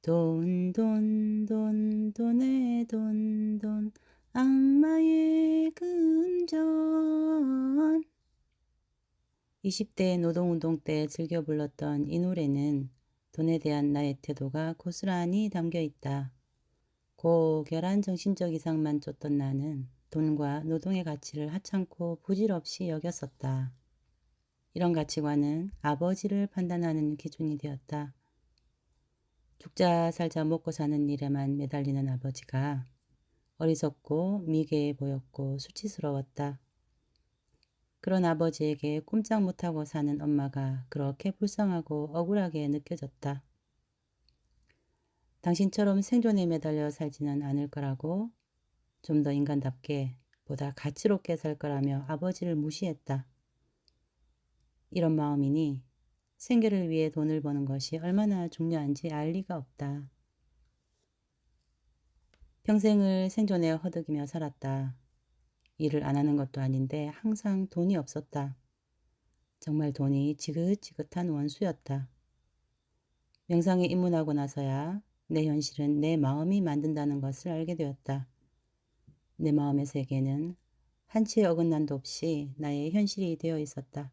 돈, 돈, 돈, 돈의 돈, 돈, 악마의 금전. 20대 노동운동 때 즐겨 불렀던 이 노래는 돈에 대한 나의 태도가 고스란히 담겨 있다. 고결한 정신적 이상만 쫓던 나는 돈과 노동의 가치를 하찮고 부질없이 여겼었다. 이런 가치관은 아버지를 판단하는 기준이 되었다. 죽자 살자 먹고 사는 일에만 매달리는 아버지가 어리석고 미개해 보였고 수치스러웠다. 그런 아버지에게 꼼짝 못하고 사는 엄마가 그렇게 불쌍하고 억울하게 느껴졌다. 당신처럼 생존에 매달려 살지는 않을 거라고, 좀 더 인간답게 보다 가치롭게 살 거라며 아버지를 무시했다. 이런 마음이니 생계를 위해 돈을 버는 것이 얼마나 중요한지 알 리가 없다. 평생을 생존에 허덕이며 살았다. 일을 안 하는 것도 아닌데 항상 돈이 없었다. 정말 돈이 지긋지긋한 원수였다. 명상에 입문하고 나서야 내 현실은 내 마음이 만든다는 것을 알게 되었다. 내 마음의 세계는 한치의 어긋남도 없이 나의 현실이 되어 있었다.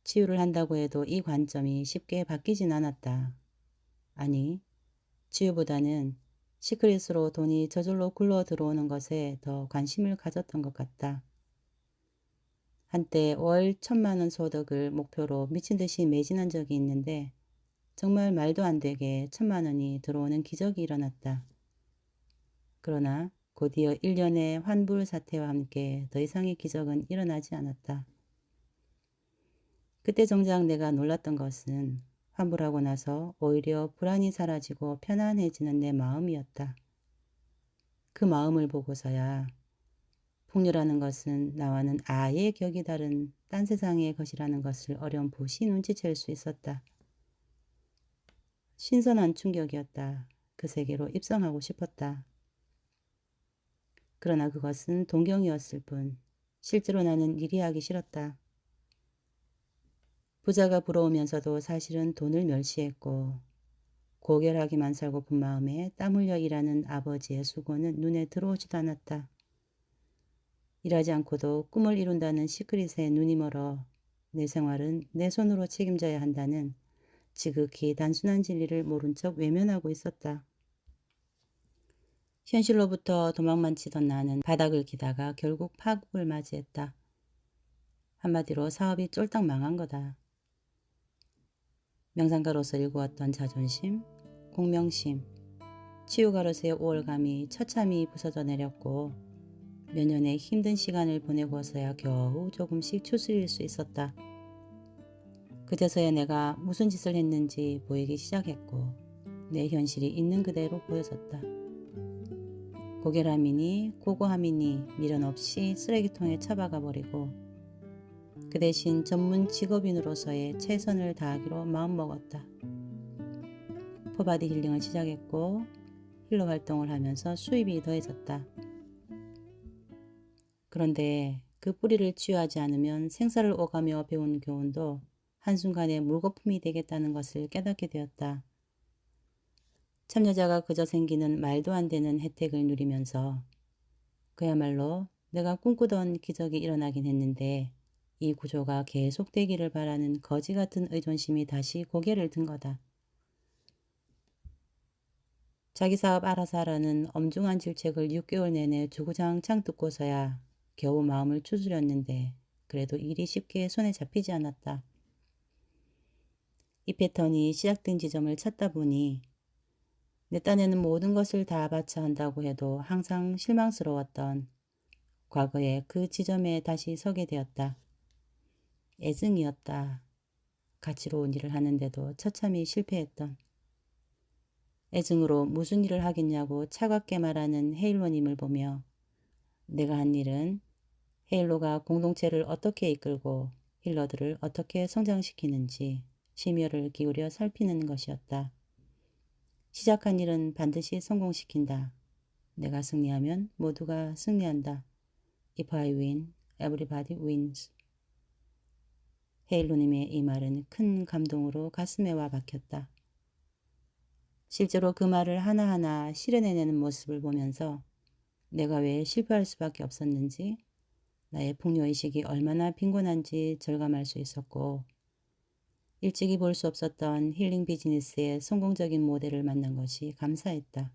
치유를 한다고 해도 이 관점이 쉽게 바뀌진 않았다. 아니, 치유보다는 시크릿으로 돈이 저절로 굴러 들어오는 것에 더 관심을 가졌던 것 같다. 한때 월 1,000만 원 소득을 목표로 미친 듯이 매진한 적이 있는데 정말 말도 안 되게 1,000만 원이 들어오는 기적이 일어났다. 그러나 곧이어 1년의 환불 사태와 함께 더 이상의 기적은 일어나지 않았다. 그때 정작 내가 놀랐던 것은 환불하고 나서 오히려 불안이 사라지고 편안해지는 내 마음이었다. 그 마음을 보고서야 풍류라는 것은 나와는 아예 격이 다른 딴 세상의 것이라는 것을 어렴풋이 눈치챌 수 있었다. 신선한 충격이었다. 그 세계로 입성하고 싶었다. 그러나 그것은 동경이었을 뿐 실제로 나는 일이 하기 싫었다. 부자가 부러우면서도 사실은 돈을 멸시했고 고결하기만 살고픈 마음에 땀 흘려 일하는 아버지의 수고는 눈에 들어오지도 않았다. 일하지 않고도 꿈을 이룬다는 시크릿에 눈이 멀어 내 생활은 내 손으로 책임져야 한다는 지극히 단순한 진리를 모른 척 외면하고 있었다. 현실로부터 도망만 치던 나는 바닥을 기다가 결국 파국을 맞이했다. 한마디로 사업이 쫄딱 망한 거다. 명상가로서 일구었던 자존심, 공명심, 치유가로서의 우월감이 처참히 부서져 내렸고 몇 년의 힘든 시간을 보내고서야 겨우 조금씩 추스릴 수 있었다. 그제서야 내가 무슨 짓을 했는지 보이기 시작했고 내 현실이 있는 그대로 보여졌다. 고결함이니 고고함이니 미련 없이 쓰레기통에 처박아 버리고 그 대신 전문 직업인으로서의 최선을 다하기로 마음먹었다. 포바디 힐링을 시작했고 힐러 활동을 하면서 수입이 더해졌다. 그런데 그 뿌리를 치유하지 않으면 생사를 오가며 배운 교훈도 한순간에 물거품이 되겠다는 것을 깨닫게 되었다. 참여자가 그저 생기는 말도 안 되는 혜택을 누리면서 그야말로 내가 꿈꾸던 기적이 일어나긴 했는데 이 구조가 계속되기를 바라는 거지 같은 의존심이 다시 고개를 든 거다. 자기 사업 알아서 하라는 엄중한 질책을 6개월 내내 주구장창 듣고서야 겨우 마음을 추스렸는데 그래도 일이 쉽게 손에 잡히지 않았다. 이 패턴이 시작된 지점을 찾다 보니 내 딴에는 모든 것을 다 바쳐 한다고 해도 항상 실망스러웠던 과거의 그 지점에 다시 서게 되었다. 애증이었다. 가치로운 일을 하는데도 처참히 실패했던. 애증으로 무슨 일을 하겠냐고 차갑게 말하는 헤일로님을 보며 내가 한 일은 헤일로가 공동체를 어떻게 이끌고 힐러들을 어떻게 성장시키는지 심혈을 기울여 살피는 것이었다. 시작한 일은 반드시 성공시킨다. 내가 승리하면 모두가 승리한다. If I win, everybody wins. 헤일로님의 이 말은 큰 감동으로 가슴에 와 박혔다. 실제로 그 말을 하나하나 실현해내는 모습을 보면서 내가 왜 실패할 수밖에 없었는지, 나의 풍요의식이 얼마나 빈곤한지 절감할 수 있었고, 일찍이 볼 수 없었던 힐링 비즈니스의 성공적인 모델을 만난 것이 감사했다.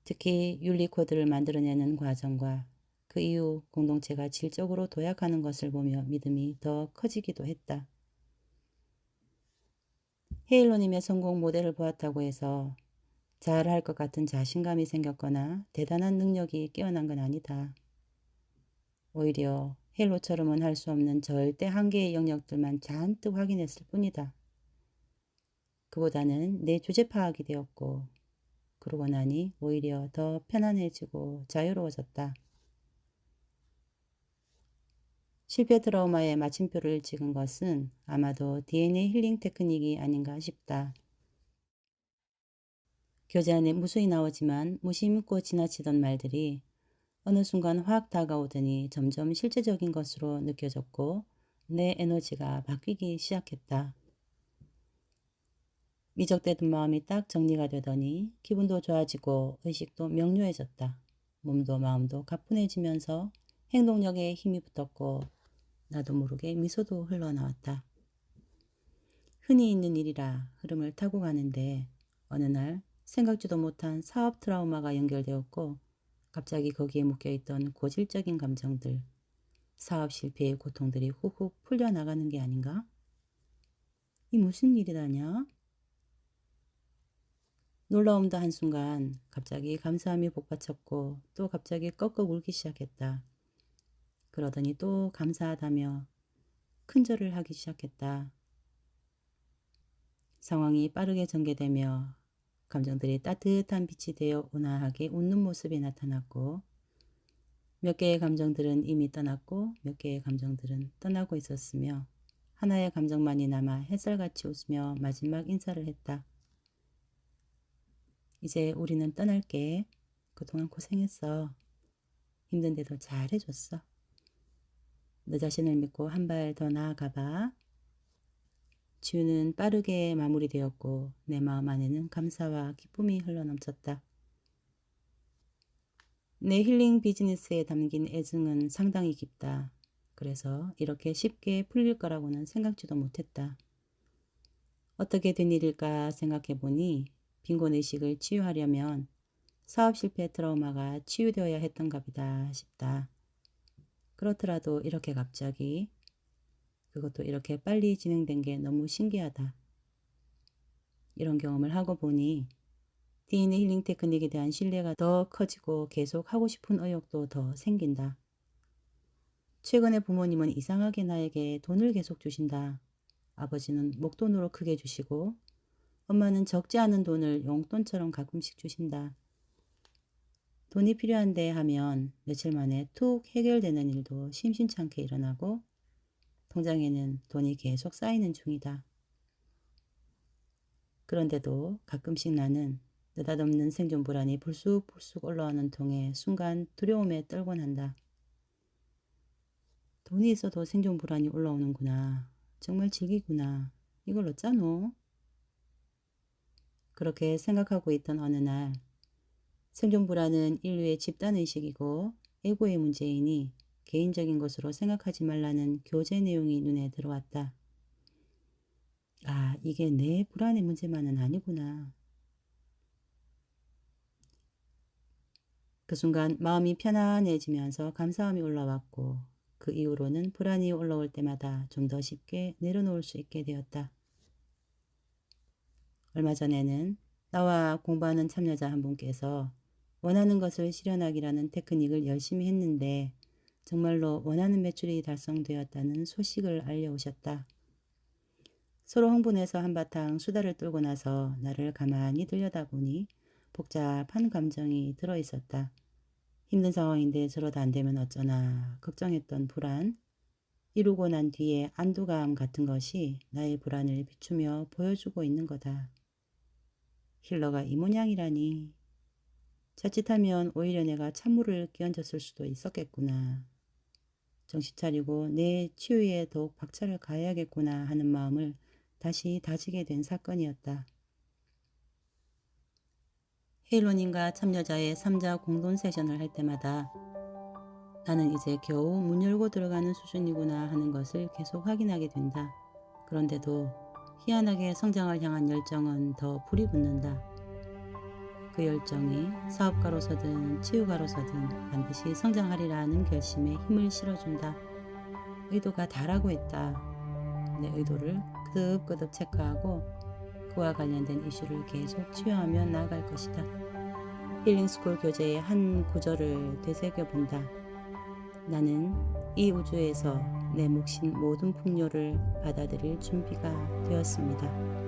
특히 윤리 코드를 만들어내는 과정과 그 이후 공동체가 질적으로 도약하는 것을 보며 믿음이 더 커지기도 했다. 헤일로님의 성공 모델을 보았다고 해서 잘할 것 같은 자신감이 생겼거나 대단한 능력이 깨어난 건 아니다. 오히려 헤일로처럼은 할 수 없는 절대 한계의 영역들만 잔뜩 확인했을 뿐이다. 그보다는 내 주제 파악이 되었고, 그러고 나니 오히려 더 편안해지고 자유로워졌다. 실패 트라우마의 마침표를 찍은 것은 아마도 DNA 힐링 테크닉이 아닌가 싶다. 교재 안에 무수히 나오지만 무심코 지나치던 말들이 어느 순간 확 다가오더니 점점 실제적인 것으로 느껴졌고 내 에너지가 바뀌기 시작했다. 미적대던 마음이 딱 정리가 되더니 기분도 좋아지고 의식도 명료해졌다. 몸도 마음도 가뿐해지면서 행동력에 힘이 붙었고 나도 모르게 미소도 흘러나왔다. 흔히 있는 일이라 흐름을 타고 가는데 어느 날 생각지도 못한 사업 트라우마가 연결되었고 갑자기 거기에 묶여있던 고질적인 감정들, 사업 실패의 고통들이 훅훅 풀려나가는 게 아닌가? 이 무슨 일이다냐? 놀라움도 한순간 갑자기 감사함이 복받쳤고 또 갑자기 꺽꺽 울기 시작했다. 그러더니 또 감사하다며 큰절을 하기 시작했다. 상황이 빠르게 전개되며 감정들이 따뜻한 빛이 되어 온화하게 웃는 모습이 나타났고 몇 개의 감정들은 이미 떠났고 몇 개의 감정들은 떠나고 있었으며 하나의 감정만이 남아 햇살같이 웃으며 마지막 인사를 했다. 이제 우리는 떠날게. 그동안 고생했어. 힘든데도 잘해줬어. 너 자신을 믿고 한 발 더 나아가봐. 치유는 빠르게 마무리되었고 내 마음 안에는 감사와 기쁨이 흘러넘쳤다. 내 힐링 비즈니스에 담긴 애증은 상당히 깊다. 그래서 이렇게 쉽게 풀릴 거라고는 생각지도 못했다. 어떻게 된 일일까 생각해보니 빈곤의식을 치유하려면 사업 실패 트라우마가 치유되어야 했던가 보다 싶다. 그렇더라도 이렇게 갑자기, 그것도 이렇게 빨리 진행된 게 너무 신기하다. 이런 경험을 하고 보니 DNA 힐링 테크닉에 대한 신뢰가 더 커지고 계속 하고 싶은 의욕도 더 생긴다. 최근에 부모님은 이상하게 나에게 돈을 계속 주신다. 아버지는 목돈으로 크게 주시고 엄마는 적지 않은 돈을 용돈처럼 가끔씩 주신다. 돈이 필요한데 하면 며칠 만에 툭 해결되는 일도 심심찮게 일어나고 통장에는 돈이 계속 쌓이는 중이다. 그런데도 가끔씩 나는 느닷없는 생존 불안이 불쑥불쑥 올라오는 통에 순간 두려움에 떨곤 한다. 돈이 있어도 생존 불안이 올라오는구나. 정말 즐기구나. 이걸 어쩌노? 그렇게 생각하고 있던 어느 날 생존 불안은 인류의 집단의식이고 에고의 문제이니 개인적인 것으로 생각하지 말라는 교재 내용이 눈에 들어왔다. 아, 이게 내 불안의 문제만은 아니구나. 그 순간 마음이 편안해지면서 감사함이 올라왔고 그 이후로는 불안이 올라올 때마다 좀 더 쉽게 내려놓을 수 있게 되었다. 얼마 전에는 나와 공부하는 참여자 한 분께서 원하는 것을 실현하기라는 테크닉을 열심히 했는데 정말로 원하는 매출이 달성되었다는 소식을 알려오셨다. 서로 흥분해서 한바탕 수다를 떨고 나서 나를 가만히 들여다보니 복잡한 감정이 들어있었다. 힘든 상황인데 저러다 안 되면 어쩌나 걱정했던 불안, 이루고 난 뒤에 안도감 같은 것이 나의 불안을 비추며 보여주고 있는 거다. 힐러가 이 모양이라니. 자칫하면 오히려 내가 찬물을 끼얹었을 수도 있었겠구나. 정신 차리고 내 치유에 더욱 박차를 가해야겠구나 하는 마음을 다시 다지게 된 사건이었다. 헤일로님과 참여자의 3자 공동 세션을 할 때마다 나는 이제 겨우 문 열고 들어가는 수준이구나 하는 것을 계속 확인하게 된다. 그런데도 희한하게 성장을 향한 열정은 더 불이 붙는다. 그 열정이 사업가로서든 치유가로서든 반드시 성장하리라는 결심에 힘을 실어준다. 의도가 다라고 했다. 내 의도를 끄덕끄덕 체크하고 그와 관련된 이슈를 계속 치유하며 나아갈 것이다. 힐링스쿨 교재의 한 구절을 되새겨본다. 나는 이 우주에서 내 몫인 모든 풍요를 받아들일 준비가 되었습니다.